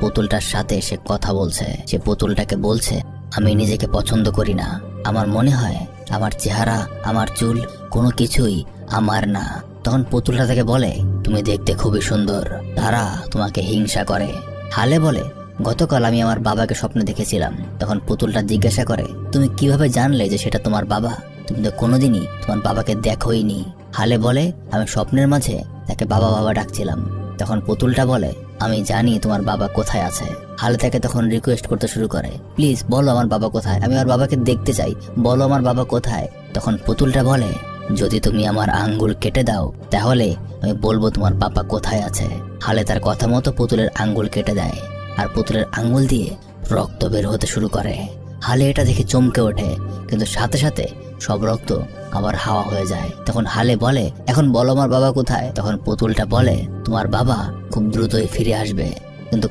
পুতুলটার সাথে সে কথা বলছে। সে পুতুলটাকে বলছে, আমি নিজেকে পছন্দ করি না। আমার মনে হয় আমার চেহারা, আমার চুল কোনো কিছুই আমার না। তখন পুতুলটা তাকে বলে, তুমি দেখতে খুবই সুন্দর, তারা তোমাকে হিংসা করে। হালে বলে, গতকাল আমি আমার বাবাকে স্বপ্নে দেখেছিলাম। তখন পুতুলটা জিজ্ঞাসা করে, তুমি কিভাবে জানলে যে সেটা তোমার বাবা? তুমি তো কোনোদিনই তোমার বাবাকে দেখোইনি। হালে বলে, আমি স্বপ্নের মাঝে তাকে বাবা বাবা ডাকছিলাম। তখন পুতুলটা বলে, আমি জানি তোমার বাবা কোথায় আছে। হালে তাকে তখন রিকোয়েস্ট করতে শুরু করে, প্লিজ বলো আমার বাবা কোথায়, আমি আমার বাবাকে দেখতে চাই, বলো আমার বাবা কোথায়। তখন পুতুলটা বলে, যদি তুমি আমার আঙ্গুল কেটে দাও তাহলে আমি বলবো তোমার বাবা কোথায় আছে। হালে তার কথা মতো পুতুলের আঙ্গুল কেটে দেয়, আর পুতুলের আঙ্গুল দিয়ে রক্ত বের হতে শুরু করে। হালে এটা দেখে চমকে ওঠে, কিন্তু সাথে সাথে সব রক্ত আবার হাওয়া হয়ে যায়। তখন হালে বলে, এখন বলো আমার বাবা কোথায়। তখন পুতুলটা বলে, তোমার বাবা খুব দ্রুতই ফিরে আসবে, কিন্তু